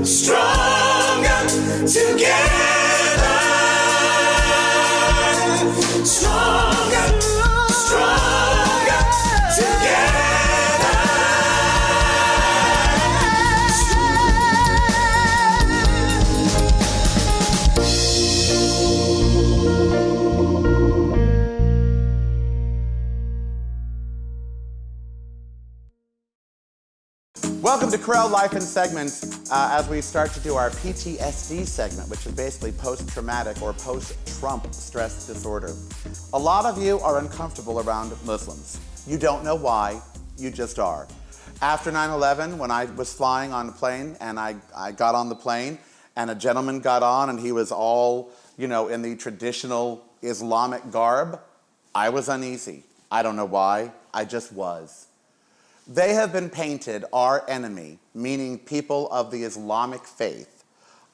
stronger together. Stronger, stronger together. Welcome to Karel Life in Segments as we start to do our PTSD segment, which is basically post-traumatic or post-Trump stress disorder. A lot of you are uncomfortable around Muslims. You don't know why, you just are. After 9/11, when I was flying on a plane and I got on the plane and a gentleman got on and he was all, you know, in the traditional Islamic garb, I was uneasy. I don't know why, I just was. They have been painted our enemy, meaning people of the Islamic faith,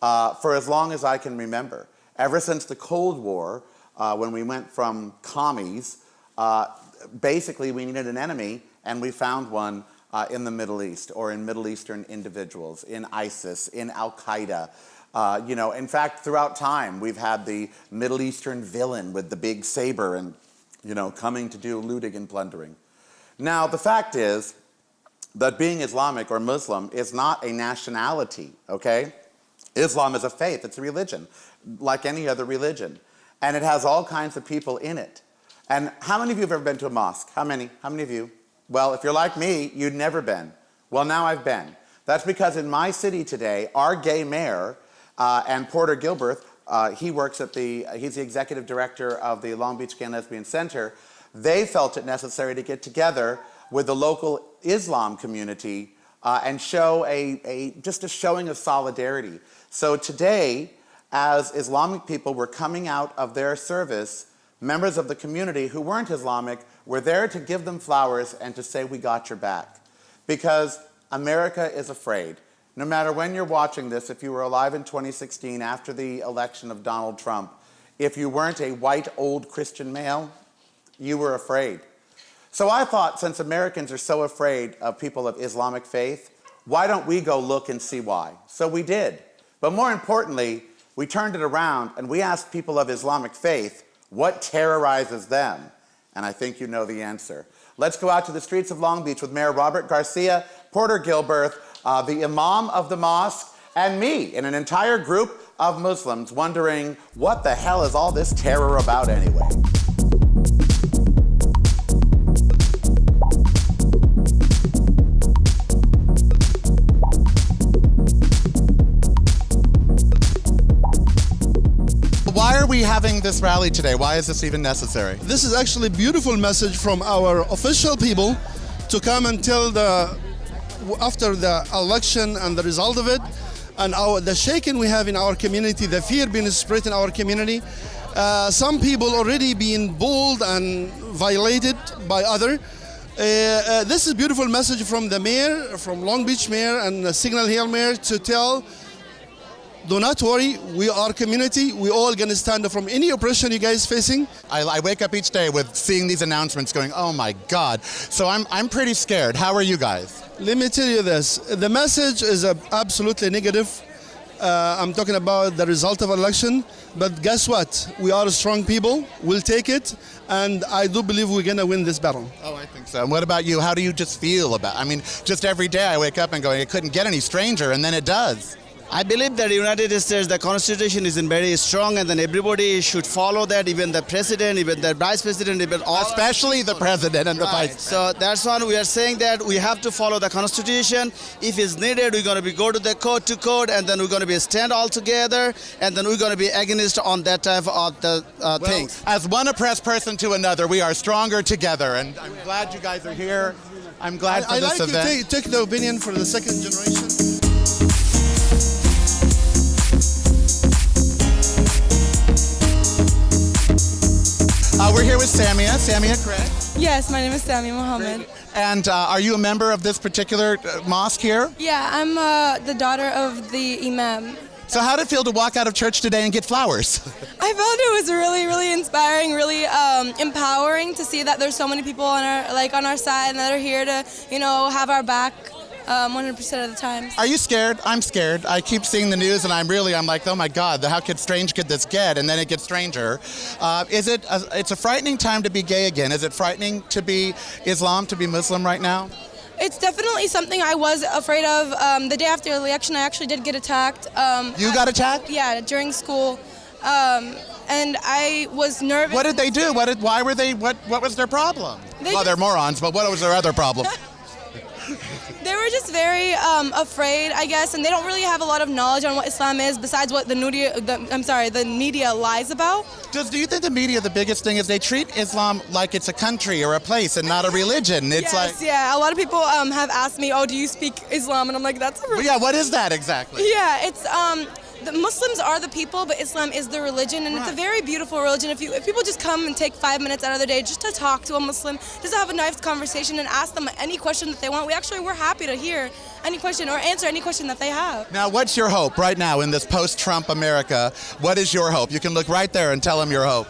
for as long as I can remember. Ever since the Cold War, when we went from commies, basically we needed an enemy, and we found one in the Middle East, or in Middle Eastern individuals, in ISIS, in Al-Qaeda. You know, in fact, throughout time, we've had the Middle Eastern villain with the big saber and, you know, coming to do looting and plundering. Now, the fact is that being Islamic or Muslim is not a nationality, okay? Islam is a faith, it's a religion, like any other religion. And it has all kinds of people in it. And how many of you have ever been to a mosque? How many? How many of you? Well, if you're like me, you'd never been. Well, now I've been. That's because in my city today, our gay mayor, and Porter Gilbert, he works at he's the executive director of the Long Beach Gay and Lesbian Center. They felt it necessary to get together with the local Islam community and show just a showing of solidarity. So today, as Islamic people were coming out of their service, members of the community who weren't Islamic were there to give them flowers and to say, we got your back. Because America is afraid. No matter when you're watching this, if you were alive in 2016 after the election of Donald Trump, if you weren't a white old Christian male, you were afraid. So I thought, since Americans are so afraid of people of Islamic faith, why don't we go look and see why? So we did. But more importantly, we turned it around and we asked people of Islamic faith, what terrorizes them? And I think you know the answer. Let's go out to the streets of Long Beach with Mayor Robert Garcia, Porter Gilbert, the Imam of the mosque, and me, and an entire group of Muslims wondering, what the hell is all this terror about anyway? Why are we having this rally today? Why is this even necessary? This is actually a beautiful message from our official people to come and tell after the election and the result of it, and the shaking we have in our community, the fear being spread in our community. Some people already being bullied and violated by others. This is a beautiful message from the mayor, from Long Beach mayor and Signal Hill mayor to tell, do not worry, we are community. We all gonna stand up from any oppression you guys facing. I wake up each day with seeing these announcements going, oh my God. So I'm pretty scared. How are you guys? Let me tell you this, the message is absolutely negative. I'm talking about the result of election, but guess what? We are strong people, we'll take it, and I do believe we're gonna win this battle. Oh, I think so. And what about you? How do you just feel about it? I mean, just every day I wake up and going, it couldn't get any stranger, and then it does. I believe that the United States, the Constitution is very strong, and then everybody should follow that, even the President, even the Vice President, even all. Especially the President and the Vice President. So that's why we are saying that we have to follow the Constitution. If it's needed, we're going to go to the court, and then we're going to be stand all together, and then we're going to be against on that type of things. As one oppressed person to another, we are stronger together, and I'm glad you guys are here. I'm glad for this event. I like to take the opinion for the second generation. We're here with Samia. Samia, correct? Yes, my name is Samia Mohammed. And are you a member of this particular mosque here? Yeah, I'm the daughter of the Imam. So how did it feel to walk out of church today and get flowers? I felt it was really, really inspiring, really empowering to see that there's so many people on our side and that are here to, you know, have our back 100% of the time. Are you scared? I'm scared. I keep seeing the news and I'm like, oh my God, how strange could this get? And then it gets stranger. It's a frightening time to be gay again. Is it frightening to be Islam, to be Muslim right now? It's definitely something I was afraid of. The day after the election, I actually did get attacked. You got attacked? Yeah, during school. And I was nervous. What did they do? What was their problem? They're morons, but what was their other problem? They were just very afraid, I guess, and they don't really have a lot of knowledge on what Islam is besides what the media lies about. Do you think the media, the biggest thing is they treat Islam like it's a country or a place and not a religion? It's Yeah, a lot of people have asked me, oh, do you speak Islam? And I'm like, that's a religion. Yeah, what is that exactly? Yeah, it's the Muslims are the people, but Islam is the religion, and it's a very beautiful religion. If people just come and take 5 minutes out of their day just to talk to a Muslim, just to have a nice conversation and ask them any question that they want, we're happy to hear any question or answer any question that they have. Now, what's your hope right now in this post-Trump America? What is your hope? You can look right there and tell them your hope.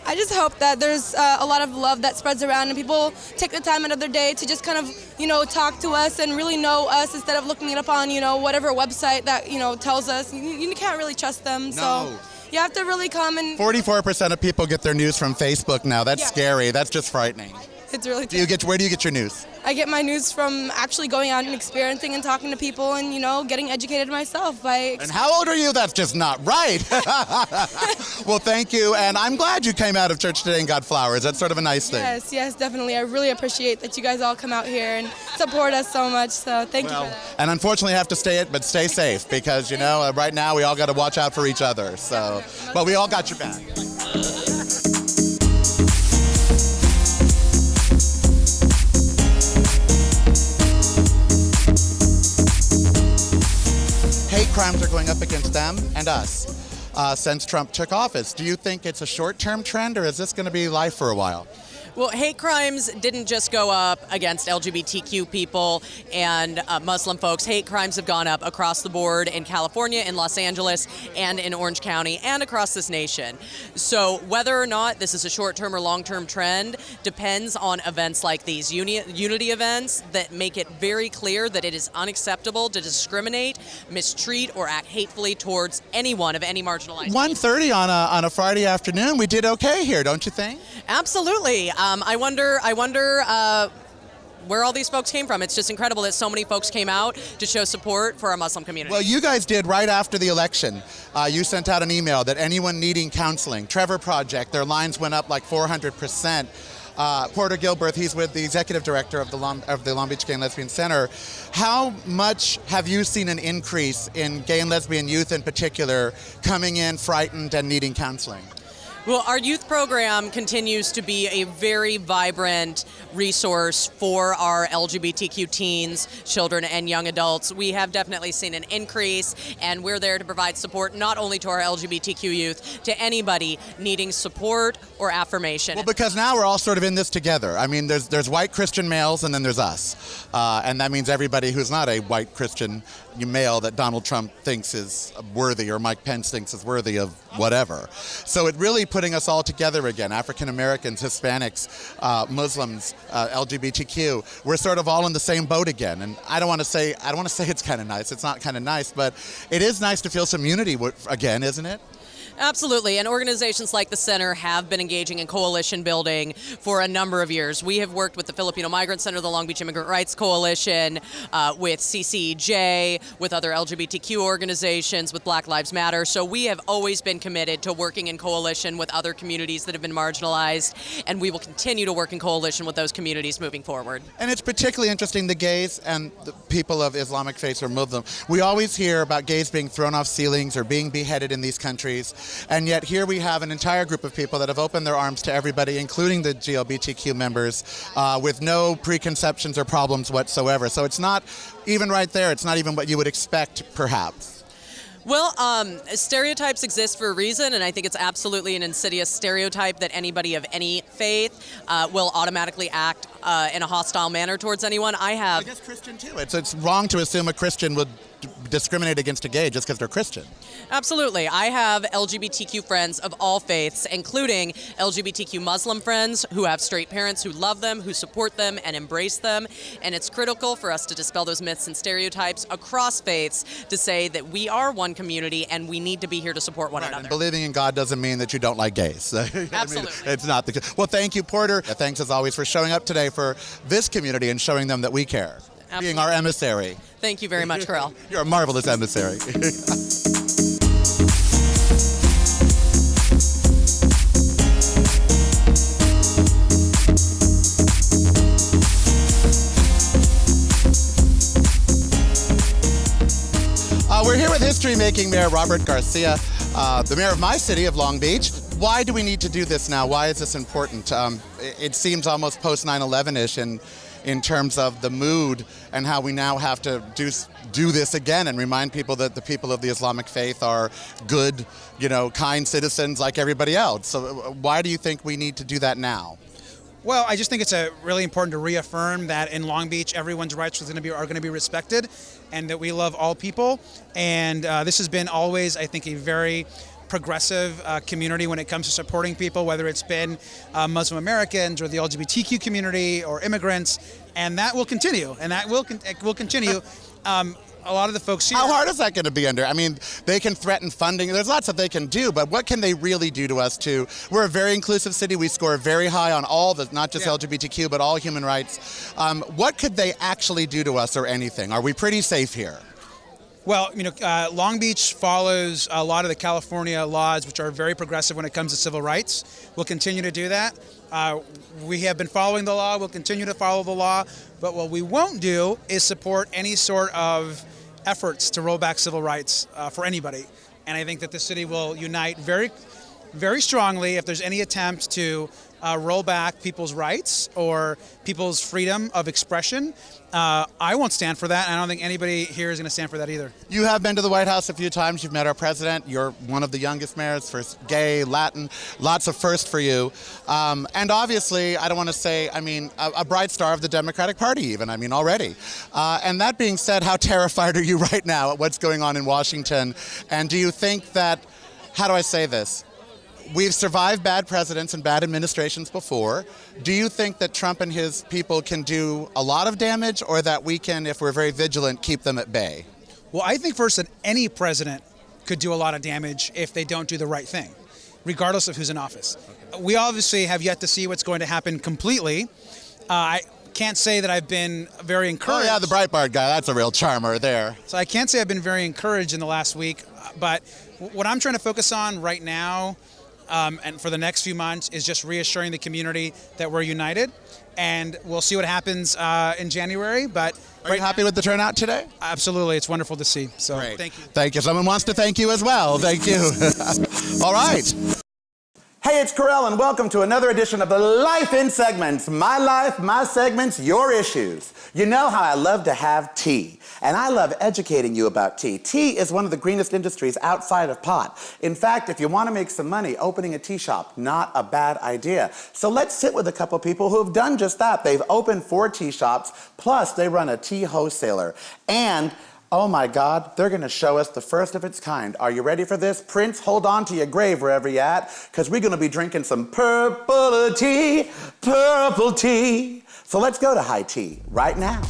I just hope that there's a lot of love that spreads around and people take the time out of their day to just kind of, talk to us and really know us instead of looking it up on, whatever website that, tells us. You can't really trust them. No. So you have to really come and... 44% of people get their news from Facebook now. That's scary. That's just frightening. It's really Where do you get your news? I get my news from actually going out and experiencing and talking to people and, getting educated myself. And how old are you? That's just not right. Well, thank you. And I'm glad you came out of church today and got flowers. That's sort of a nice thing. Yes, definitely. I really appreciate that you guys all come out here and support us so much. So thank you for that. And unfortunately, I have to stay safe because, right now we all got to watch out for each other. So, but we all got your back. Hate crimes are going up against them and us since Trump took office. Do you think it's a short-term trend, or is this going to be life for a while? Well, hate crimes didn't just go up against LGBTQ people and Muslim folks. Hate crimes have gone up across the board in California, in Los Angeles, and in Orange County, and across this nation. So whether or not this is a short-term or long-term trend depends on events like these unity events that make it very clear that it is unacceptable to discriminate, mistreat, or act hatefully towards anyone of any marginalized. 1:30 on a Friday afternoon. We did okay here, don't you think? Absolutely. I wonder where all these folks came from. It's just incredible that so many folks came out to show support for our Muslim community. Well, you guys did right after the election. You sent out an email that anyone needing counseling, Trevor Project, their lines went up like 400%. Porter Gilbert, he's with the executive director of the Long Beach Gay and Lesbian Center. How much have you seen an increase in gay and lesbian youth in particular coming in frightened and needing counseling? Well, our youth program continues to be a very vibrant resource for our LGBTQ teens, children, and young adults. We have definitely seen an increase, and we're there to provide support not only to our LGBTQ youth, to anybody needing support or affirmation. Well, because now we're all sort of in this together. I mean, there's white Christian males, and then there's us. And that means everybody who's not a white Christian male that Donald Trump thinks is worthy, or Mike Pence thinks is worthy of whatever. So it really putting us all together again, African Americans, Hispanics, Muslims, LGBTQ. We're sort of all in the same boat again. And I don't want to say it's kind of nice. It's not kind of nice, but it is nice to feel some unity again, isn't it? Absolutely, and organizations like the Center have been engaging in coalition building for a number of years. We have worked with the Filipino Migrant Center, the Long Beach Immigrant Rights Coalition, with CCJ, with other LGBTQ organizations, with Black Lives Matter. So we have always been committed to working in coalition with other communities that have been marginalized, and we will continue to work in coalition with those communities moving forward. And it's particularly interesting, the gays and the people of Islamic faith or Muslim. We always hear about gays being thrown off ceilings or being beheaded in these countries. And yet here we have an entire group of people that have opened their arms to everybody, including the GLBTQ members, with no preconceptions or problems whatsoever. So it's not even right there. It's not even what you would expect, perhaps. Well, stereotypes exist for a reason, and I think it's absolutely an insidious stereotype that anybody of any faith will automatically act in a hostile manner towards anyone. I guess Christian too. It's wrong to assume a Christian would discriminate against a gay just because they're Christian. Absolutely. I have LGBTQ friends of all faiths, including LGBTQ Muslim friends who have straight parents who love them, who support them, and embrace them. And it's critical for us to dispel those myths and stereotypes across faiths to say that we are one community and we need to be here to support one another. And believing in God doesn't mean that you don't like gays. Absolutely. It's not the case. Well, thank you, Porter. Thanks, as always, for showing up today for this community and showing them that we care. Absolutely. Being our emissary. Thank you very much, Karel. You're a marvelous emissary. We're here with history-making Mayor Robert Garcia, the mayor of my city of Long Beach. Why do we need to do this now? Why is this important? It seems almost post 9/11-ish in terms of the mood and how we now have to do this again and remind people that the people of the Islamic faith are good, kind citizens like everybody else. So why do you think we need to do that now? Well, I just think it's really important to reaffirm that in Long Beach, everyone's rights are going to be respected, and that we love all people. And this has been always, I think, a very progressive community when it comes to supporting people, whether it's been Muslim Americans or the LGBTQ community or immigrants, and that will continue. And that will continue. A lot of the folks here. How hard is that going to be under? I mean, they can threaten funding. There's lots that they can do, but what can they really do to us too? We're a very inclusive city. We score very high on all the, not just LGBTQ, but all human rights. What could they actually do to us or anything? Are we pretty safe here? Well, Long Beach follows a lot of the California laws, which are very progressive when it comes to civil rights. We'll continue to do that. We have been following the law. We'll continue to follow the law. But what we won't do is support any sort of efforts to roll back civil rights for anybody. And I think that the city will unite very, very strongly if there's any attempt to roll back people's rights or people's freedom of expression. I won't stand for that, and I don't think anybody here is going to stand for that either. You have been to the White House a few times. You've met our president. You're one of the youngest mayors, first gay, Latin, lots of first for you. And obviously, I don't want to say, a bright star of the Democratic Party even, already. And that being said, how terrified are you right now at what's going on in Washington? And do you think that, how do I say this? We've survived bad presidents and bad administrations before. Do you think that Trump and his people can do a lot of damage, or that we can, if we're very vigilant, keep them at bay? Well, I think first that any president could do a lot of damage if they don't do the right thing, regardless of who's in office. We obviously have yet to see what's going to happen completely. I can't say that I've been very encouraged. Oh yeah, the Breitbart guy, that's a real charmer there. So I can't say I've been very encouraged in the last week, but what I'm trying to focus on right now and for the next few months is just reassuring the community that we're united, and we'll see what happens in January. But are you happy with the turnout today? Absolutely, it's wonderful to see. So great. Thank you. Thank you. Someone wants to thank you as well. Thank you. All right. Hey, it's Karel, and welcome to another edition of the Life in Segments. My life, my segments, your issues. You know how I love to have tea, and I love educating you about tea. Tea is one of the greenest industries outside of pot. In fact, if you want to make some money, opening a tea shop, not a bad idea. So let's sit with a couple people who have done just that. They've opened 4 tea shops, plus they run a tea wholesaler. And oh my God, they're gonna show us the first of its kind. Are you ready for this? Prince, hold on to your grave wherever you're at, because we're gonna be drinking some purple tea. So let's go to high tea right now.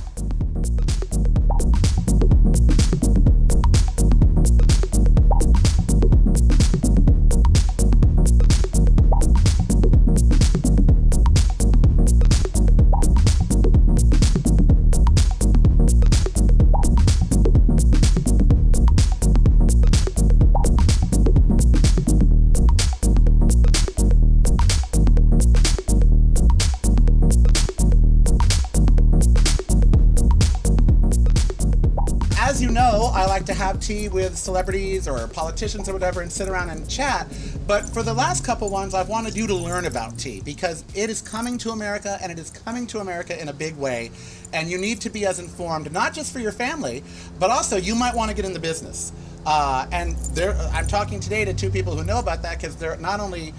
As you know, I like to have tea with celebrities or politicians or whatever and sit around and chat. But for the last couple ones, I've wanted you to learn about tea because it is coming to America, and it is coming to America in a big way. And you need to be as informed, not just for your family, but also you might want to get in the business. I'm talking today to 2 people who know about that because they're not only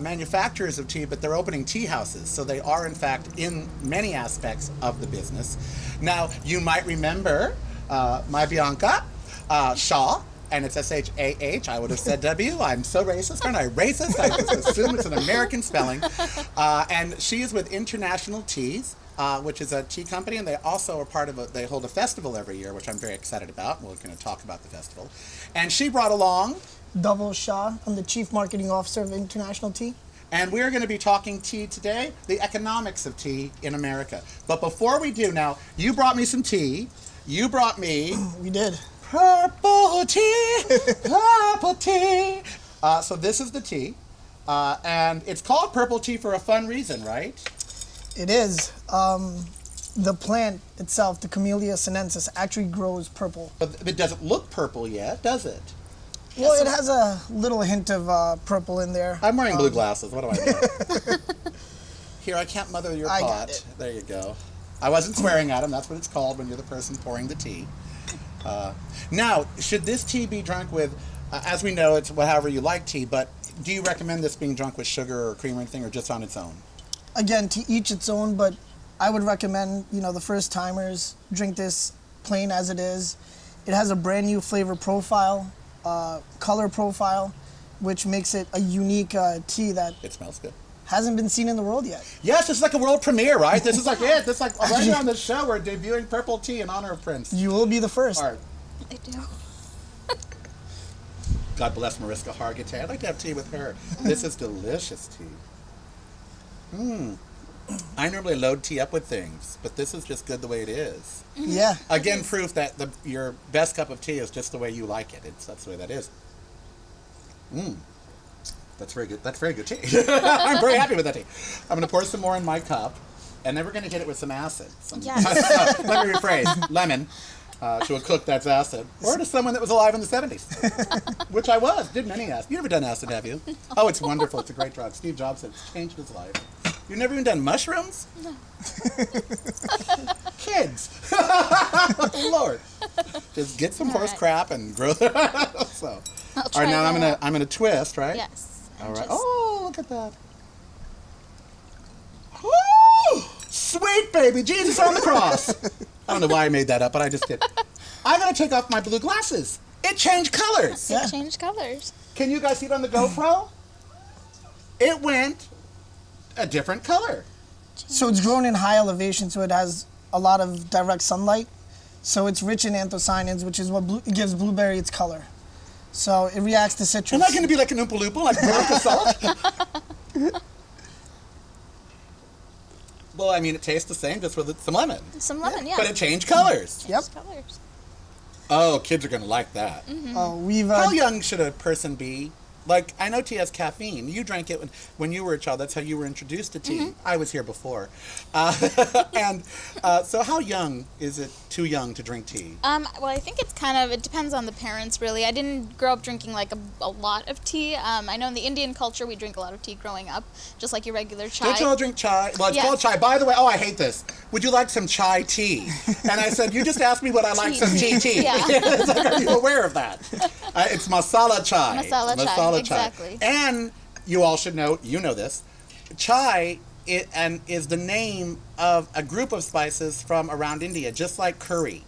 manufacturers of tea, but they're opening tea houses. So they are, in fact, in many aspects of the business. Now, you might remember my Bianca, Shaw, and it's S-H-A-H. I would have said W. I'm so racist. Aren't I racist? I just assume it's an American spelling. And she is with International Teas, which is a tea company, and they also are part of they hold a festival every year, which I'm very excited about. We're going to talk about the festival. And she brought along Dhaval Shah. I'm the Chief Marketing Officer of International Tea. And we're going to be talking tea today, the economics of tea in America. But before we do, now, you brought me some tea. You brought me... We did. Purple tea, purple tea. So this is the tea. And it's called purple tea for a fun reason, right? It is. The plant itself, the Camellia sinensis, actually grows purple. But it doesn't look purple yet, does it? Well, it has a little hint of purple in there. I'm wearing blue glasses. What do I do? Here, I can't mother your I pot. got it. There you go. I wasn't swearing at him. That's what it's called when you're the person pouring the tea. Now, should this tea be drunk with, as we know, it's however you like tea, but do you recommend this being drunk with sugar or cream or anything, or just on its own? Again, to each its own, but I would recommend, the first timers drink this plain as it is. It has a brand new flavor profile, color profile, which makes it a unique tea that It smells good. hasn't been seen in the world yet. Yes, it's like a world premiere, right? This is like it. This is like right here on the show. We're debuting purple tea in honor of Prince. You will be the first. All right. I do. God bless Mariska Hargitay. I'd like to have tea with her. This is delicious tea. I normally load tea up with things, but this is just good the way it is. Yeah. Again, proof that your best cup of tea is just the way you like it. That's the way that is. That's very good. That's very good tea. I'm very happy with that tea. I'm going to pour some more in my cup, and then we're going to hit it with some acid. Yes. Let me rephrase. Lemon. To a cook that's acid. Or to someone that was alive in the 70s. Which I was. Did many acid. You've never done acid, have you? Oh, it's wonderful. It's a great drug. Steve Jobs said it's changed his life. You've never even done mushrooms? No. Kids. Lord. Just get some horse right. crap and grow them. So. I'll All try right, now that. I'm gonna twist, right? Yes. All and right. just- Oh, look at that. Woo! Sweet baby Jesus on the cross. I don't know why I made that up, but I just did. I gotta take off my blue glasses. It changed colors. Yeah. Change colors. Can you guys see it on the GoPro? It went a different color. So it's grown in high elevation, so it has a lot of direct sunlight. So it's rich in anthocyanins, which is what gives blueberry its color. So it reacts to citrus. Am I going to be like an Oompa Loompa, like burnt salt? Well, I mean, it tastes the same, just with some lemon. Some lemon, yeah. But it changed colors. Yep. Change colors. Oh, kids are going to like that. We've How young should a person be? Like, I know tea has caffeine. You drank it when you were a child. That's how you were introduced to tea. I was here before. So how young is it too young to drink tea? Well, I think it depends on the parents, really. I didn't grow up drinking like a lot of tea. I know in the Indian culture we drink a lot of tea growing up, just like your regular chai. Don't you all drink chai? Well, it's Yeah. called chai. By the way, I hate this. Would you like some chai tea? And I said, you just asked me what I like some tea. Yeah. It's like, are you aware of that? It's masala chai. Masala chai, exactly. And you all should know, you know this, chai is the name of a group of spices from around India, just like curry.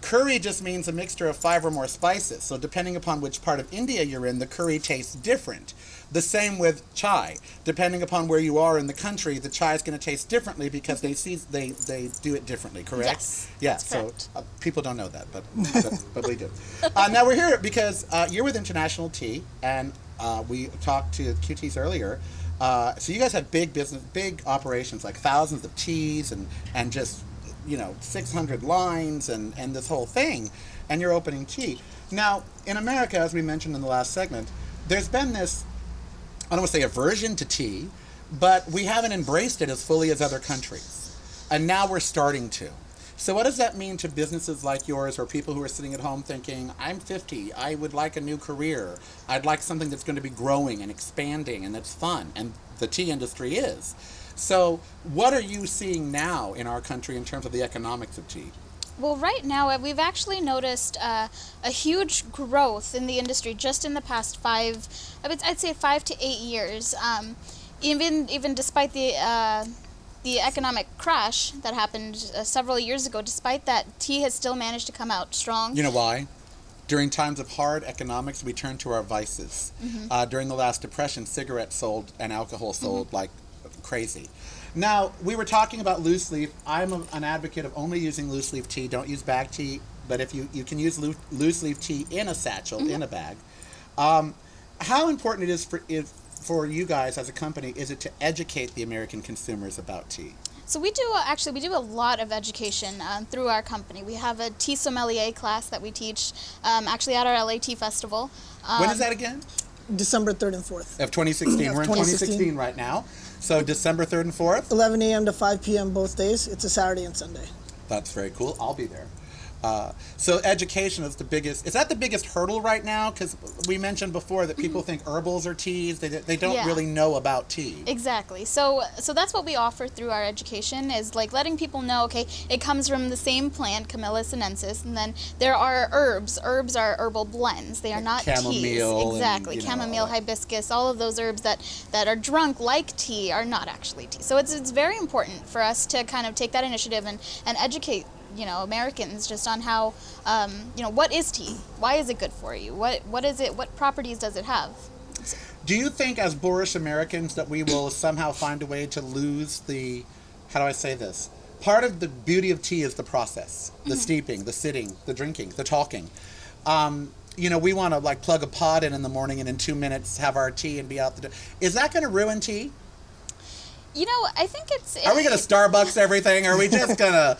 Curry just means a mixture of 5 or more spices. So depending upon which part of India you're in, the curry tastes different. The same with chai. Depending upon where you are in the country, the chai is going to taste differently because they do it differently, correct? Yes, Yeah, that's so correct. People don't know that, but we do. Now we're here because you're with International Tea, and we talked to QTs earlier. So you guys have big business, big operations, like thousands of teas and just 600 lines and this whole thing, and you're opening tea. Now, in America, as we mentioned in the last segment, there's been this, I don't want to say aversion to tea, but we haven't embraced it as fully as other countries. And now we're starting to. So what does that mean to businesses like yours or people who are sitting at home thinking, I'm 50, I would like a new career. I'd like something that's going to be growing and expanding and that's fun. And the tea industry is. So what are you seeing now in our country in terms of the economics of tea? Well, right now we've actually noticed a huge growth in the industry just in the past I'd say 5 to 8 years. Even despite the economic crash that happened several years ago, despite that, tea has still managed to come out strong. You know why? During times of hard economics, we turn to our vices. During the last depression, cigarettes sold and alcohol sold like crazy. Now, we were talking about loose leaf. I'm an advocate of only using loose leaf tea. Don't use bag tea, but if you can use loose leaf tea in a satchel, in a bag. How important it is for you guys as a company, is it to educate the American consumers about tea? So we do a lot of education through our company. We have a tea sommelier class that we teach actually at our LA Tea Festival. When is that again? December 3rd and 4th. Of 2016. We're in 2016 right now. So December 3rd and 4th? 11 a.m. to 5 p.m. both days. It's a Saturday and Sunday. That's very cool. I'll be there. So education is the biggest. Is that the biggest hurdle right now? Because we mentioned before that people think herbals are teas. They don't really know about tea. Exactly. So that's what we offer through our education, is like letting people know, okay, it comes from the same plant, Camellia sinensis, and then there are herbs. Herbs are herbal blends. They are not chamomile teas. Exactly. And, chamomile, hibiscus, all of those herbs that are drunk like tea are not actually tea. So it's very important for us to kind of take that initiative and educate Americans just on how, what is tea? Why is it good for you? What is it? What properties does it have? Do you think, as boorish Americans, that we will somehow find a way to lose the, how do I say this? Part of the beauty of tea is the process, the steeping, the sitting, the drinking, the talking. We want to like plug a pod in the morning and in 2 minutes have our tea and be out the door. Is that going to ruin tea? I think it's... Are we going to Starbucks everything? Are we just going to...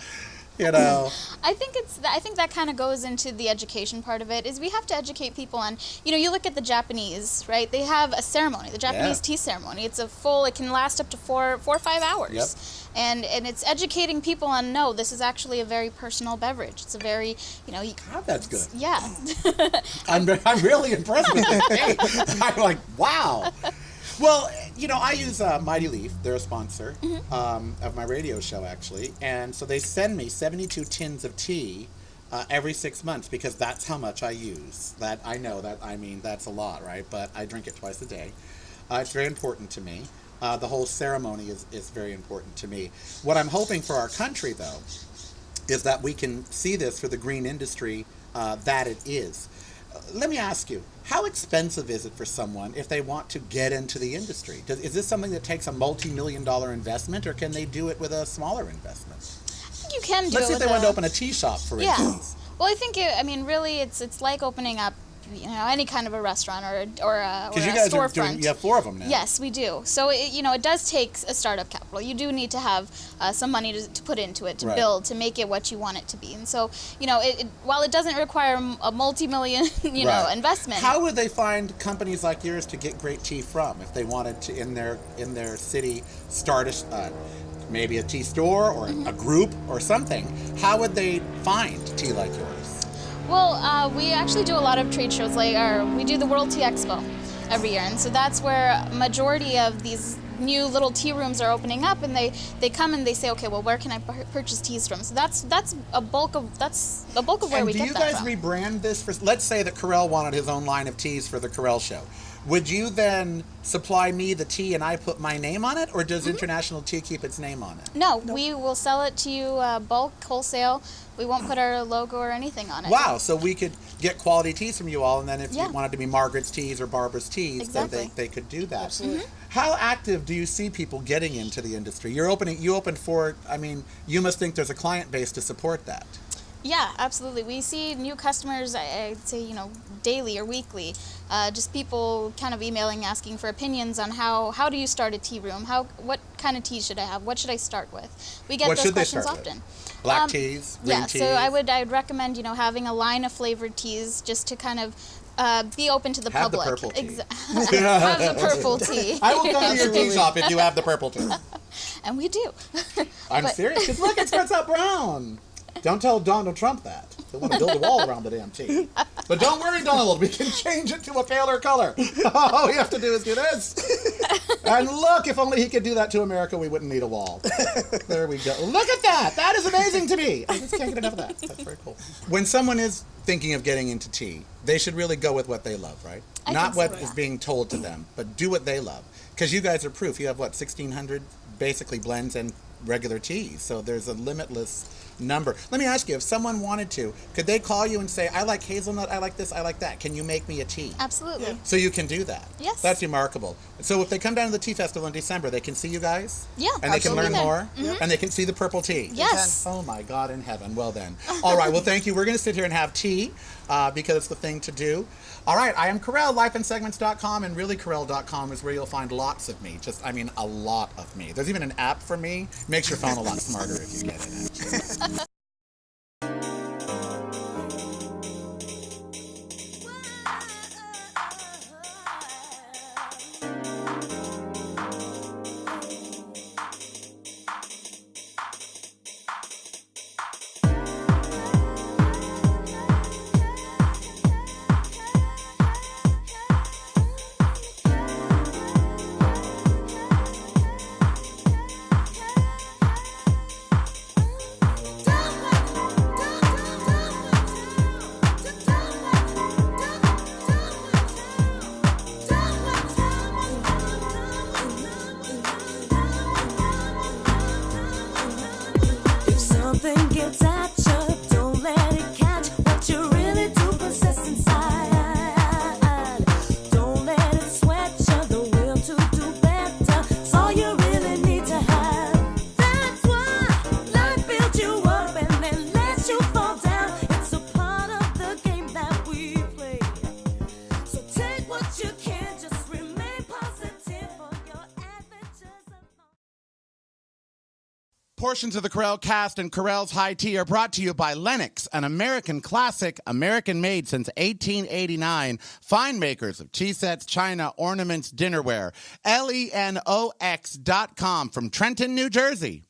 I think that kind of goes into the education part of it, is we have to educate people on, you look at the Japanese, right? They have a ceremony, the Japanese tea ceremony. It's it can last up to 4 or 5 hours. Yep. And it's educating people on, no, this is actually a very personal beverage. It's a very, God, that's good. Yeah. I'm really impressed with this. I'm like, wow. Well, I use Mighty Leaf. They're a sponsor of my radio show, actually. And so they send me 72 tins of tea every 6 months because that's how much I use. That I know that, that's a lot, right? But I drink it twice a day. It's very important to me. The whole ceremony is very important to me. What I'm hoping for our country, though, is that we can see this for the green industry that it is. Let me ask you, how expensive is it for someone if they want to get into the industry? Is this something that takes a multi-million-dollar investment, or can they do it with a smaller investment? I think you can do Let's it say if they want to open a tea shop, for instance. Well, I think really it's like opening up any kind of a restaurant or a Because you guys are doing, you have 4 of them now. Yes, we do. So it does take a startup capital. You do need to have some money to put into it, to build, to make it what you want it to be. And so while it doesn't require a multi-million investment. How would they find companies like yours to get great tea from if they wanted to in their city start maybe a tea store or a group or something? How would they find tea like yours? Well, we actually do a lot of trade shows. We do the World Tea Expo every year, and so that's where a majority of these new little tea rooms are opening up, and they come and they say, okay, well, where can I purchase teas from? So that's a bulk of where we get that from. And do you guys rebrand this for? Let's say that Karel wanted his own line of teas for the Karel show. Would you then supply me the tea and I put my name on it, or does International Tea keep its name on it? No, we will sell it to you bulk, wholesale. We won't put our logo or anything on it. Wow, so we could get quality teas from you all, and then if you wanted to be Margaret's Teas or Barbara's Teas, then they could do that. Absolutely. How active do you see people getting into the industry? You opened 4, you must think there's a client base to support that. Yeah, absolutely. We see new customers, I'd say, daily or weekly. Just people kind of emailing, asking for opinions on how do you start a tea room? What kind of tea should I have? What should I start with? We get those questions often. Black teas, green teas? So I would recommend, having a line of flavored teas just to kind of be open to the public. Have the purple tea. Have the purple tea. I will come to your tea shop if you have the purple tea. And we do. I'm serious, because look, it starts out brown. Don't tell Donald Trump that. He'll want to build a wall around the damn tea. But don't worry, Donald, we can change it to a paler color. All we have to do is do this. And look, if only he could do that to America, we wouldn't need a wall. There we go. Look at that. That is amazing to me. I just can't get enough of that. That's very cool. When someone is thinking of getting into tea, they should really go with what they love, right? Not what is being told to them, but do what they love. Because you guys are proof. You have, 1,600 basically blends and regular teas. So there's a limitless number. Let me ask you, if someone wanted to, could they call you and say, I like hazelnut, I like this, I like that. Can you make me a tea? Absolutely. So you can do that? Yes. That's remarkable. So if they come down to the tea festival in December, they can see you guys? Yeah, And they can learn absolutely. more? And they can see the purple tea? Yes. Oh my God in heaven. Well then. All right, well thank you. We're going to sit here and have tea because it's the thing to do. All right, I am Karel, lifeinsegments.com, and really Karel.com is where you'll find lots of me. A lot of me. There's even an app for me. Makes your phone a lot smarter if you get it, actually. Portions of the Karel cast and Karel's High Tea are brought to you by Lennox, an American classic, American-made since 1889. Fine makers of tea sets, china, ornaments, dinnerware. LENOX.com from Trenton, New Jersey.